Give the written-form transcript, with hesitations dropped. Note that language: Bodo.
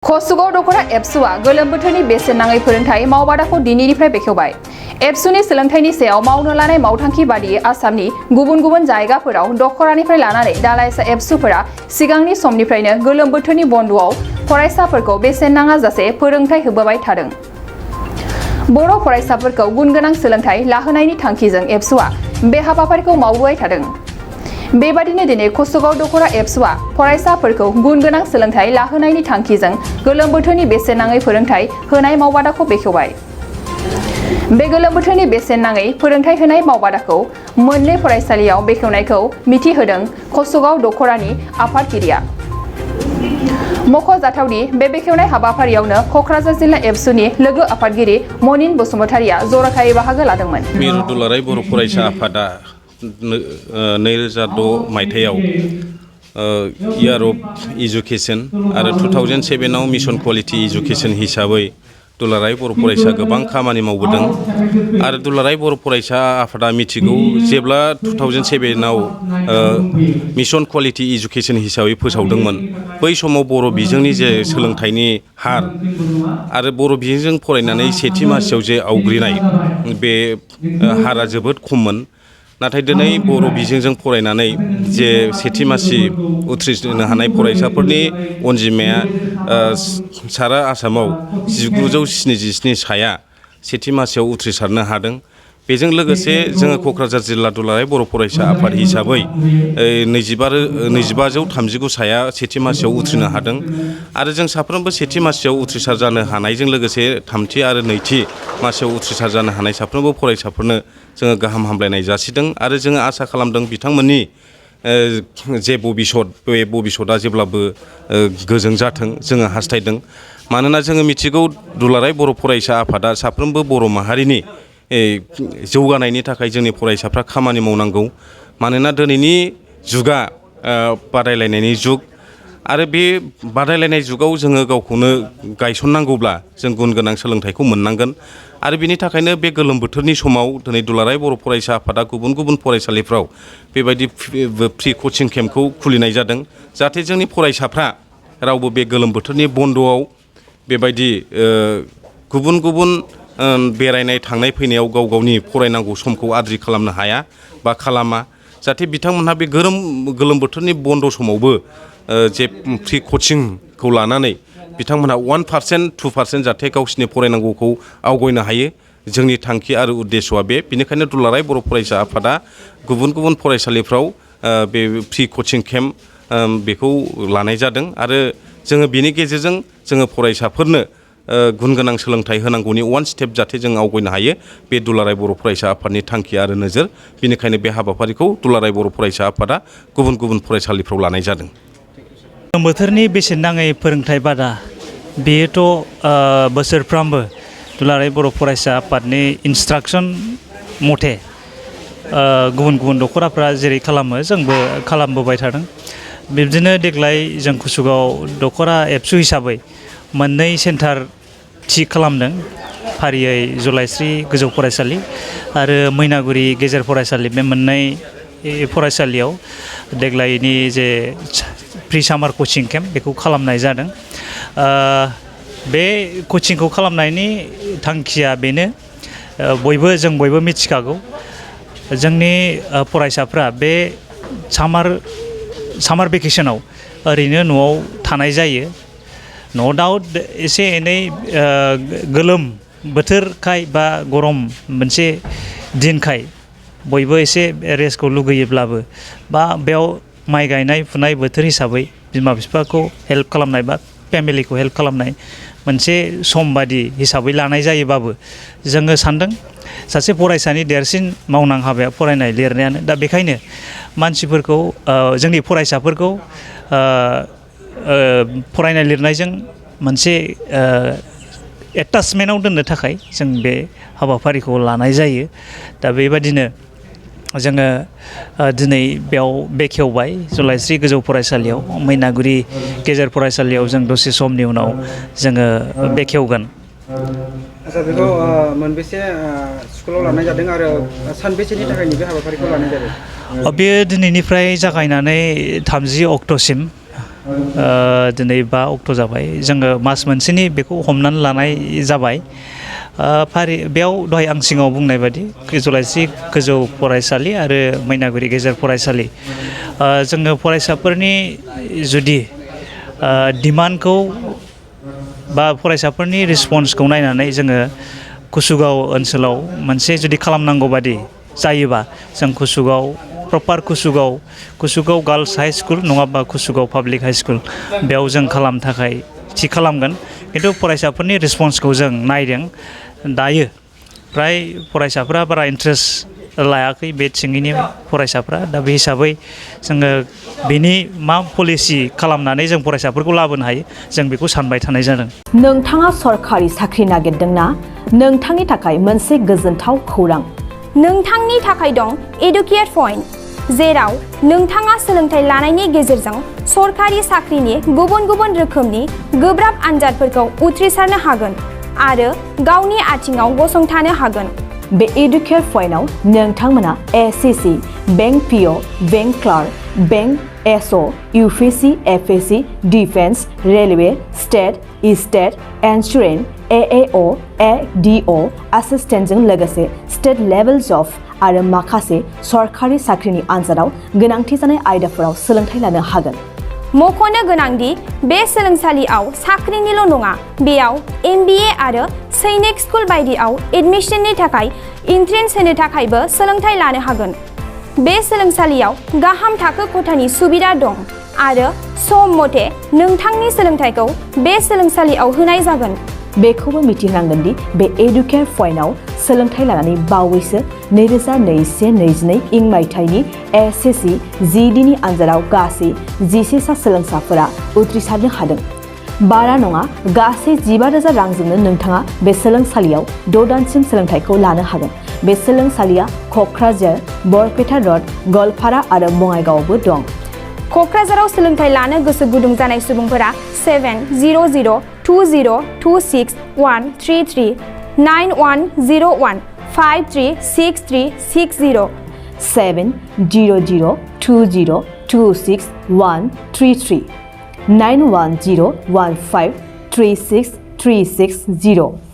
खसुगाव दख'र एबसुआ गोलोम बोथोरनि बेसेन नाङै फोरोंथाय मावबादाखौ दिनैनिफ्राय बेखेवबाय। एबसुनि सोलोंथायनि सायाव मावनो लानाय मावथांखि बादियै आसामनि गुबुन गुबुन जायगाफोराव दख'रानिफ्राय लानानै दालाइसा एबसुफोरा सिगांनि समनिफ्रायनो गोलोम बोथोरनि बन्द'आव फरायसाफोरखौ बेसेन नाङाजासे फोरोंथाय होबोबाय थादों। बर' फरायसाफोरखौ गुनगोनां सोलोंथाय लाहोनायनि थांखिजों एबसुआ बे हाबाफारिखौ मावबोबाय थादों। बेबादिनो दिनै खसुगाव दख'र एबसुआ फरायसाफोरखौ गुनगोनां सोलोंथाय लाहोनायनि थांखिजों गोलोम बोथोरनि बेसेन नाङै फोरोंथाय होनाय मावबादाखौ बेखेवबाय। बे गोलोम बोथोरनि बेसेन नाङै फोरोंथाय होनाय मावबादाखौ मोननै फरायसालियाव बेखेवनायखौ मिथिहोदों खसुगाव दख'रानि आफादगिरिया। मख'जाथावदि बे बेखेवनाय हाबाफारियावनो क'क्राझार जिल्ला एबसुनि लोगो आफादगिरि मनिन बसुमतारिया जर'खायै बाहागो लादोंमोन। मिरु दुलाराय बर' फरायसा आफादा 2006 मायथाइयाव इयार अफ एजुकेशन आरो 2007 आव मिशन क्वालिटी एजुकेशन हिसाबै दुलाराय बर' फरायसा गोबां खामानि मावबोदों आरो दुलाराय बर' फरायसा आफादा मिथिगौ जेब्ला 2007 आव मिशन क्वालिटी एजुकेशन हिसाबै फोसावदोंमोन बै समाव बर' बिजोंनि जे सोलोंथाइनि हार आरो बर' बिजोंजों फरायनानै सेथि मासियाव जे आवग्रिनाय बे हारा जोबोद खममोन। नाथाय दिनै बर' बिजोंजों फरायनानै जे सेथि मासि उथ्रिनो हानाय फरायसाफोरनि अनजिमाया सारा आसामाव 1977 साया सेथि मासियाव उथ्रिसारनो हादों। बेजों लोगोसे जोङो क'क्राझार जिल्ला दुलाराय बर' फरायसा आफाद हिसाबै 2539 साया सेथि मासियाव उथ्रिनो हादों आरो जों साफ्रोमबो सेथि मासियाव उथ्रिसार जानो हानायजों लोगोसे थामथि आरो नैथि मासियाव उथ्रिसार जानो हानाय साफ्रोमबो फरायसाफोरनो जोङो गाहाम हामलायनाय जासिदों आरो जोङो आसा खालामदों बिथांमोननि जे भबिसत बे भबिसतआ जेब्लाबो गोजों जाथों जोङो हास्थायदों। मानोना जोङो मिथिगौ दुलाराय बर' फरायसा आफादा साफ्रोमबो बर' माहारिनि जौगानायनि थाखाय जोंनि फरायसाफ्रा खामानि मावनांगौ। मानोना दिनैनि जुगा बादायलायनायनि जुग आरो बे बादायलायनाय जुगाव जोङो गावखौनो गायसननांगौब्ला जों गुन गोनां सोलोंथाइखौ मोननांगोन आरो बिनि थाखायनो बे गोलोम बोथोरनि समाव दिनै दुलाराय बर' फरायसा आफादा गुबुन गुबुन फरायसालिफ्राव बेबायदि फ्रि कचिं केम्पखौ खुलिनाय जादों जाहाथे जोंनि फरायसाफ्रा रावबो बे गोलोम बोथोरनि बन्द'आव बेबायदि गुबुन गुबुन बेरायनाय थांनाय फैनायाव गाव गावनि फरायनांगौ समखौ आद्रि खालामनो हाया बा खालामा जाहाथे बिथांमोनहा बे गोलोम बोथोरनि बन्द' समावबो जे फ्रि कचिंखौ लानानै बिथांमोनहा 1% 2% जाहाथे गावसिनि फरायनांगौखौ आवगायनो हायो जोंनि थांखि आरो उद्देश्यआ बे। बेनिखायनो दुलाराय बर' फरायसा आफादा गुबुन गुबुन फरायसालिफ्राव बे फ्रि कचिं केम्प बेखौ लानाय जादों आरो जोङो बेनि गेजेरजों जोङो फरायसाफोरनो गुन गोनां सोलोंथाइ होनांगौनि वान स्टेप जाहाथे जों आवगायनो हायो बे दुलाराय बर' फरायसा आफादनि थांखि आरो नोजोर। बेनिखायनो बे हाबाफारिखौ दुलाराय बर' फरायसा आफादा गुबुन गुबुन फरायसालिफ्राव लानाय जादों। गोलोम बोथोरनि बेसेन नाङै फोरोंथाय बादा बेयोथ' बोसोरफ्रामबो दुलाराय बर' फरायसा आफादनि इन्सट्राक्सन मथे गुबुन गुबुन दख'राफ्रा जेरै खालामो जोंबो खालामबोबाय थादों। बिब्दिनो देग्लाय जों खसुगाव दख'रा एबसु हिसाबै मोननै सेन्टार थि खालामदों फारियै जलाइस्रि गोजौ फरायसालि आरो मैनागुरि गेजेर फरायसालि बे मोननै फरायसालियाव देग्लायनि जे प्रि सामार कचिं केम्प बेखौ खालामनाय जादों। बे कचिंखौ खालामनायनि थांखिया बेनो जों बयबो मिथिखागौ जोंनि फरायसाफ्रा बे सामार भेकेसनाव ओरैनो न'आव थानाय जायो। नो डाउट एसे एनै गोलोम बोथोरखाय बा गरम मोनसे दिनखाय बयबो एसे रेस्टखौ लुगैयोब्लाबो बा बेयाव माइ गायनाय फुनाय बोथोर हिसाबै बिमा बिफाखौ हेल्प खालामनाय बा फेमिलिखौ हेल्प खालामनाय मोनसे सम बादि हिसाबै लानाय जायोबाबो जोङो सान्दों सासे फरायसानि देरसिन मावनां हाबाया फरायनाय लिरनायानो। दा बेखायनो मानसिफोरखौ जोंनि फरायसाफोरखौ फरायनाय लिरनायजों मोनसे एटाचमेन्टआव दोननो थाखाय जों बे हाबाफारिखौ लानाय जायो। दा बेबादिनो जोङो दिनै बेयाव बेखेवबाय जलाइस्रि गोजौ फरायसालियाव मैनागुरि गेजेर फरायसालियाव जों दसे समनि उनाव जोङो बेखेवगोन। आच्छा बेखौ मोनबेसे स्कुलाव लानाय जादों आरो सानबेसेनि थाखाय बे हाबाफारिखौ लानाय जादों? बेयो दिनैनिफ्राय जागायनानै 30 अक्ट'सिम दिनै 5 अक्ट' जाबाय जोङो मास मोनसेनि बेखौ हमनानै लानाय जाबाय बेयाव दहाय आं सिगाङाव बुंनाय बादि जलाइसि गोजौ फरायसालि आरो मैनागुरि गेजेर फरायसालि जोङो फरायसाफोरनि जुदि डिमान्डखौ बा फरायसाफोरनि रिसपन्सखौ नायनानै जोङो कुसुगाव ओनसोलाव मोनसे जुदि खालामनांगौ बादि जायोबा जों कुसुगाव प्रपार कुसुगाव गार्लस हाई स्कुल नङाबा कुसुगाव पाब्लिक हाई स्कुल बेयाव जों खालामनो थाखाय थि खालामगोन खिन्थु फरायसाफोरनि रिसपन्सखौ जों नायदों दायो फ्राय फरायसाफोरा बारा इन्ट्रेस्ट लायाखै बे थिंनि फरायसाफ्रा दा बे हिसाबै जोङो बेनि मा पलिसि खालामनानै जों फरायसाफोरखौ लाबोनो हायो जों बेखौ सानबाय थानाय जादों। नोंथाङा सरकारि साख्रि नागिरदोंना नोंथांनि थाखाय मोनसे गोजोनथाव खौरां नोंथांनि थाखाय दं एडुकेट पइन्ट जेराव नोंथाङा सोलोंथाइ लानायनि गेजेरजों सरकारि साख्रिनि गुबुन गुबुन रोखोमनि गोब्राब आनजादफोरखौ उथ्रिसारनो हागोन आरो गावनि आथिङाव गसंथानो हागोन। बे एडुकेट पइन्टआव नोंथांमोना SSC, bank PO, bank clerk, bank SO, UPSC, एफएससि, डिफेन्स, रेलवे, स्टेट इन्सुरेन्स, एएअ, एडिअ एसिस्टेन्टजों लोगोसे स्टेट लेभेल जब आरो माखासे सरकारि साख्रिनि आनजादाव गोनांथि जानाय आयदाफोराव सोलोंथाइ लानो हागोन। मख'नो गोनांदि बे सोलोंसालियाव साख्रिनिल' नङा बेयाव MBA आरो सैनिक स्कुल बायदियाव एडमिशननि थाखाय एन्ट्रेन्स होनो थाखायबो सोलोंथाइ लानो हागोन। बे सोलोंसालियाव गाहाम थाखो खथानि सुबिदा दं आरो सम मथे नोंथांनि सोलोंथाइखौ बे सोलोंसालियाव होनाय जागोन। बेखौबो मिथिनांगोन दि बे एडुकेट पइन्टआव सोलोंथाइ लानानै बावैसो 2021-22 इं मायथाइनि एसएससि GDनि आनजादाव गासै 11 सा सोलोंसाफोरा उथ्रिसारनो हादों। बारा नङा गासै 15,000 रांजोंनो नोंथाङा बे सोलोंसालियाव 6 दानसिम सोलोंथाइखौ लानो हागोन। बे सोलोंसालिया क'क्राझार, बरपेटा रड, गवालपारा आरो बङाइगावआवबो दं। क'क्राझाराव सोलोंथाइ लानो गोसो गुदुं जानाय सुबुंफोरा 700-226-133 9101-536360 700-226-133 9101536360